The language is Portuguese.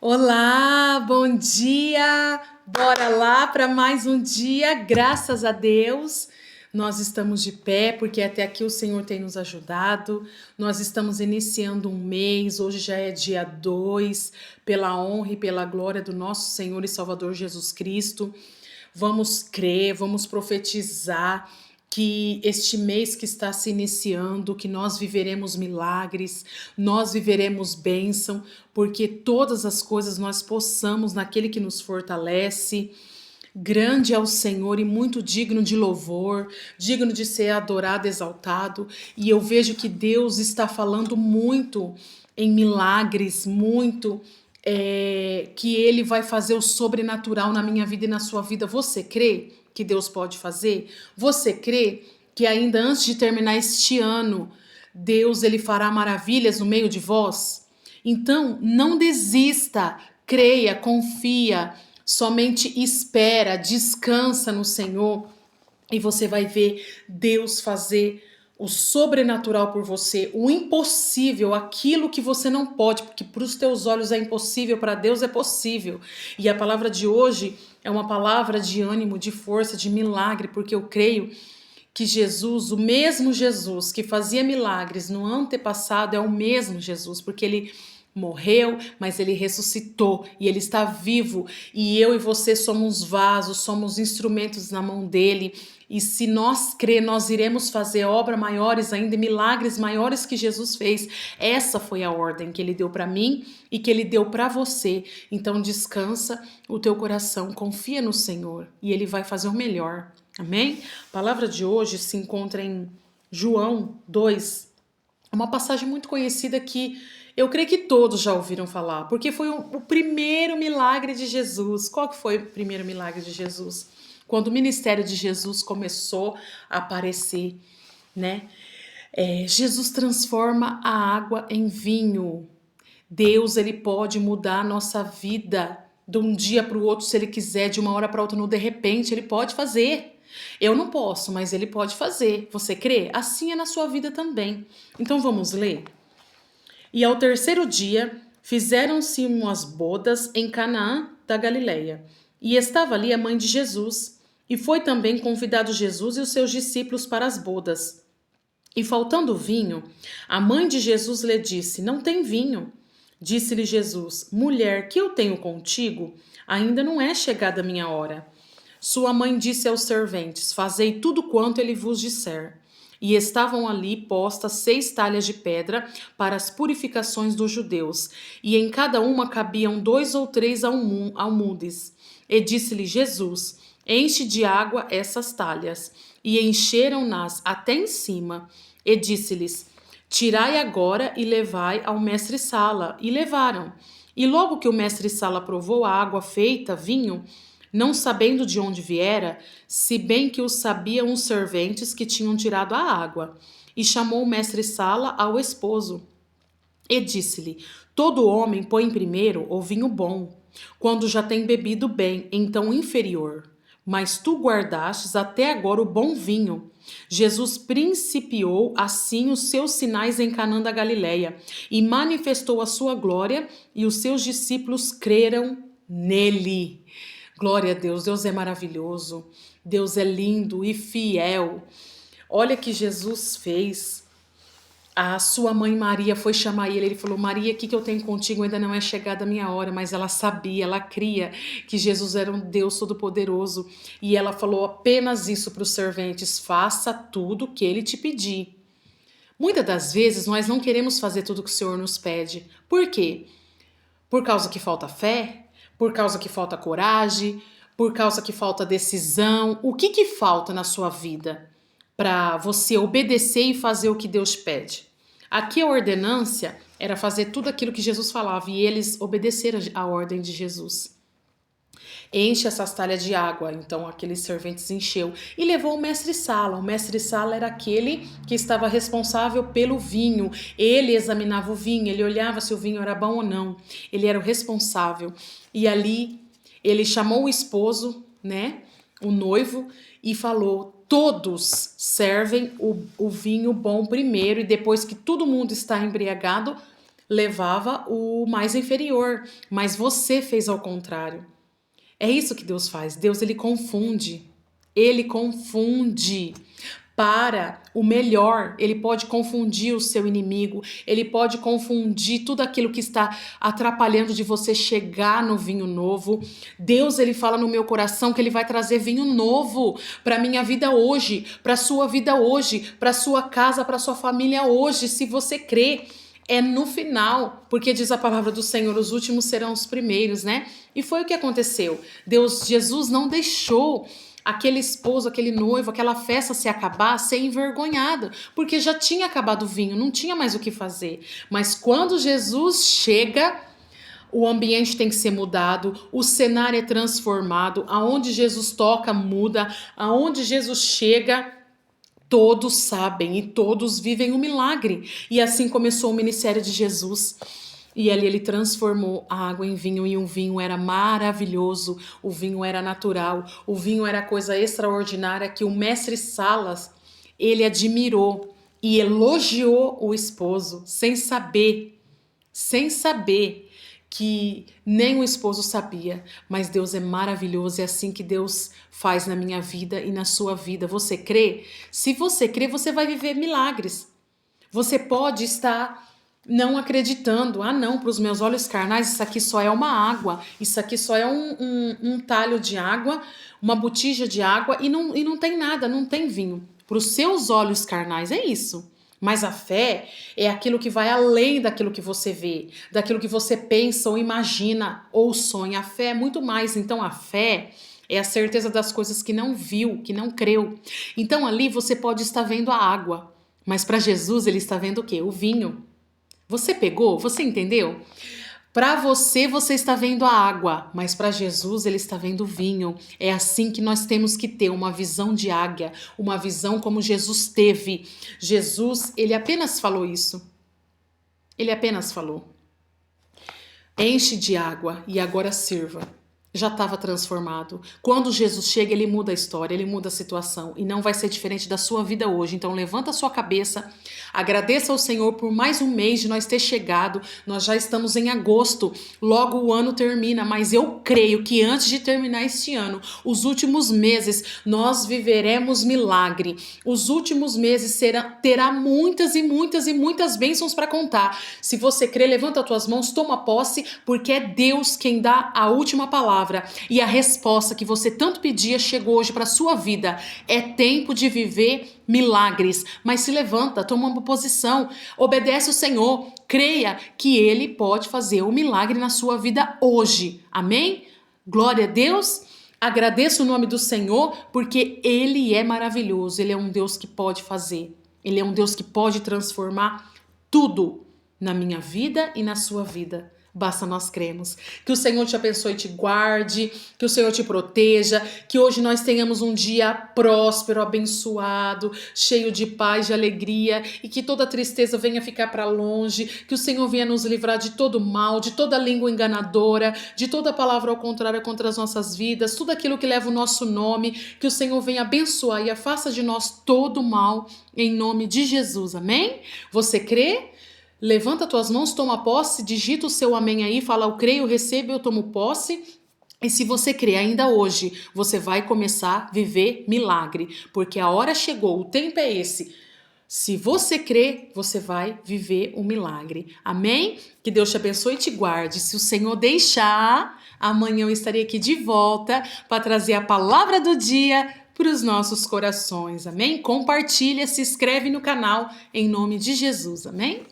Olá, bom dia! Bora lá para mais um dia, graças a Deus. Nós estamos de pé porque até aqui o Senhor tem nos ajudado. Nós estamos iniciando um mês, hoje já é dia 2, pela honra e pela glória do nosso Senhor e Salvador Jesus Cristo. Vamos crer, vamos profetizar que este mês que está se iniciando, que nós viveremos milagres, nós viveremos bênção, porque todas as coisas nós possamos naquele que nos fortalece. Grande é o Senhor e muito digno de louvor, digno de ser adorado, exaltado. E eu vejo que Deus está falando muito em milagres, muito que Ele vai fazer o sobrenatural na minha vida e na sua vida. Você crê que Deus pode fazer? Você crê que ainda antes de terminar este ano, Deus ele fará maravilhas no meio de vós? Então, não desista, creia, confia, somente espera, descansa no Senhor e você vai ver Deus fazer o sobrenatural por você, o impossível, aquilo que você não pode, porque para os teus olhos é impossível, para Deus é possível. E a palavra de hoje é uma palavra de ânimo, de força, de milagre, porque eu creio que Jesus, o mesmo Jesus que fazia milagres no antepassado, é o mesmo Jesus, porque ele morreu, mas ele ressuscitou e ele está vivo. E eu e você somos vasos, somos instrumentos na mão dele. E se nós crer, nós iremos fazer obras maiores ainda, milagres maiores que Jesus fez. Essa foi a ordem que ele deu para mim e que ele deu para você. Então descansa o teu coração, confia no Senhor e ele vai fazer o melhor. Amém? A palavra de hoje se encontra em João 2, uma passagem muito conhecida que eu creio que todos já ouviram falar, porque foi o primeiro milagre de Jesus. Qual que foi o primeiro milagre de Jesus? Quando o ministério de Jesus começou a aparecer, né? Jesus transforma a água em vinho. Deus, ele pode mudar a nossa vida de um dia para o outro, se ele quiser, de uma hora para outra, no de repente, ele pode fazer. Eu não posso, mas ele pode fazer. Você crê? Assim é na sua vida também. Então vamos ler? E ao terceiro dia fizeram-se umas bodas em Canaã da Galileia. E estava ali a mãe de Jesus. E foi também convidado Jesus e os seus discípulos para as bodas. E faltando vinho, a mãe de Jesus lhe disse: Não tem vinho. Disse-lhe Jesus: Mulher, que eu tenho contigo? Ainda não é chegada a minha hora. Sua mãe disse aos serventes: Fazei tudo quanto ele vos disser. E estavam ali postas 6 talhas de pedra para as purificações dos judeus, e em cada uma cabiam 2 ou 3 almudes. E disse-lhe Jesus: Enche de água essas talhas. E encheram-nas até em cima. E disse-lhes: Tirai agora e levai ao mestre-sala. E levaram. E logo que o mestre-sala provou a água feita vinho, não sabendo de onde viera, se bem que o sabiam os serventes que tinham tirado a água, e chamou o mestre-sala ao esposo, e disse-lhe: Todo homem põe primeiro o vinho bom, quando já tem bebido bem, então o inferior. Mas tu guardastes até agora o bom vinho. Jesus principiou assim os seus sinais em Canaã da Galileia, e manifestou a sua glória, e os seus discípulos creram nele. Glória a Deus, Deus é maravilhoso, Deus é lindo e fiel. Olha que Jesus fez. A sua mãe Maria foi chamar ele falou: Maria, o que eu tenho contigo? Ainda não é chegada a minha hora. Mas ela sabia, ela cria que Jesus era um Deus todo-poderoso. E ela falou apenas isso para os serventes: faça tudo o que ele te pedir. Muitas das vezes nós não queremos fazer tudo o que o Senhor nos pede. Por quê? Por causa que falta fé? Por causa que falta coragem? Por causa que falta decisão? O que falta na sua vida para você obedecer e fazer o que Deus pede? Aqui a ordenância era fazer tudo aquilo que Jesus falava e eles obedeceram a ordem de Jesus. Enche essas talhas de água. Então aqueles serventes encheu e levou o mestre-sala. O mestre-sala era aquele que estava responsável pelo vinho. Ele examinava o vinho, ele olhava se o vinho era bom ou não. Ele era o responsável. E ali ele chamou o esposo, né, o noivo, e falou: todos servem o vinho bom primeiro, e depois que todo mundo está embriagado, levava o mais inferior, mas você fez ao contrário. É isso que Deus faz. Deus, ele confunde. Ele confunde para o melhor. Ele pode confundir o seu inimigo. Ele pode confundir tudo aquilo que está atrapalhando de você chegar no vinho novo. Deus, ele fala no meu coração que ele vai trazer vinho novo para minha vida hoje, para sua vida hoje, para sua casa, para sua família hoje, se você crê. É no final, porque diz a palavra do Senhor, os últimos serão os primeiros, né? E foi o que aconteceu. Jesus não deixou aquele esposo, aquele noivo, aquela festa se acabar, ser envergonhado, porque já tinha acabado o vinho, não tinha mais o que fazer. Mas quando Jesus chega, o ambiente tem que ser mudado, o cenário é transformado, aonde Jesus toca muda, aonde Jesus chega, todos sabem e todos vivem o milagre. E assim começou o ministério de Jesus. E ali ele transformou a água em vinho, e o vinho era maravilhoso, o vinho era natural, o vinho era coisa extraordinária que o mestre Salas, ele admirou e elogiou o esposo, sem saber que nem o esposo sabia, mas Deus é maravilhoso, é assim que Deus faz na minha vida e na sua vida. Você crê? Se você crê, você vai viver milagres. Você pode estar não acreditando, não, para os meus olhos carnais isso aqui só é uma água, isso aqui só é um talho de água, uma botija de água e não tem nada, não tem vinho. Para os seus olhos carnais é isso. Mas a fé é aquilo que vai além daquilo que você vê, daquilo que você pensa ou imagina ou sonha. A fé é muito mais. Então a fé é a certeza das coisas que não viu, que não creu. Então ali você pode estar vendo a água, mas para Jesus ele está vendo o quê? O vinho. Você pegou? Você entendeu? Para você, você está vendo a água, mas para Jesus ele está vendo o vinho. É assim que nós temos que ter uma visão de águia, uma visão como Jesus teve. Jesus, ele apenas falou isso. Ele apenas falou: enche de água e agora sirva. Já estava transformado. Quando Jesus chega, ele muda a história, ele muda a situação. E não vai ser diferente da sua vida hoje. Então levanta a sua cabeça, agradeça ao Senhor por mais um mês de nós ter chegado. Nós já estamos em agosto, logo o ano termina. Mas eu creio que antes de terminar este ano, os últimos meses, nós viveremos milagre. Os últimos meses terá muitas e muitas e muitas bênçãos para contar. Se você crê, levanta as tuas mãos, toma posse, porque é Deus quem dá a última palavra. E a resposta que você tanto pedia chegou hoje para sua vida. É tempo de viver milagres. Mas se levanta, toma uma posição, obedece o Senhor, creia que Ele pode fazer um milagre na sua vida hoje. Amém? Glória a Deus. Agradeço o nome do Senhor, porque Ele é maravilhoso. Ele é um Deus que pode fazer. Ele é um Deus que pode transformar tudo na minha vida e na sua vida. Basta nós cremos. Que o Senhor te abençoe e te guarde, que o Senhor te proteja, que hoje nós tenhamos um dia próspero, abençoado, cheio de paz, de alegria, e que toda tristeza venha ficar para longe, que o Senhor venha nos livrar de todo mal, de toda língua enganadora, de toda palavra ao contrário contra as nossas vidas, tudo aquilo que leva o nosso nome, que o Senhor venha abençoar e afasta de nós todo mal, em nome de Jesus, amém? Você crê? Levanta tuas mãos, toma posse, digita o seu amém aí, fala eu creio, eu recebo, eu tomo posse. E se você crê ainda hoje, você vai começar a viver milagre, porque a hora chegou, o tempo é esse. Se você crê, você vai viver um milagre. Amém? Que Deus te abençoe e te guarde. Se o Senhor deixar, amanhã eu estarei aqui de volta para trazer a palavra do dia para os nossos corações. Amém? Compartilha, se inscreve no canal em nome de Jesus. Amém?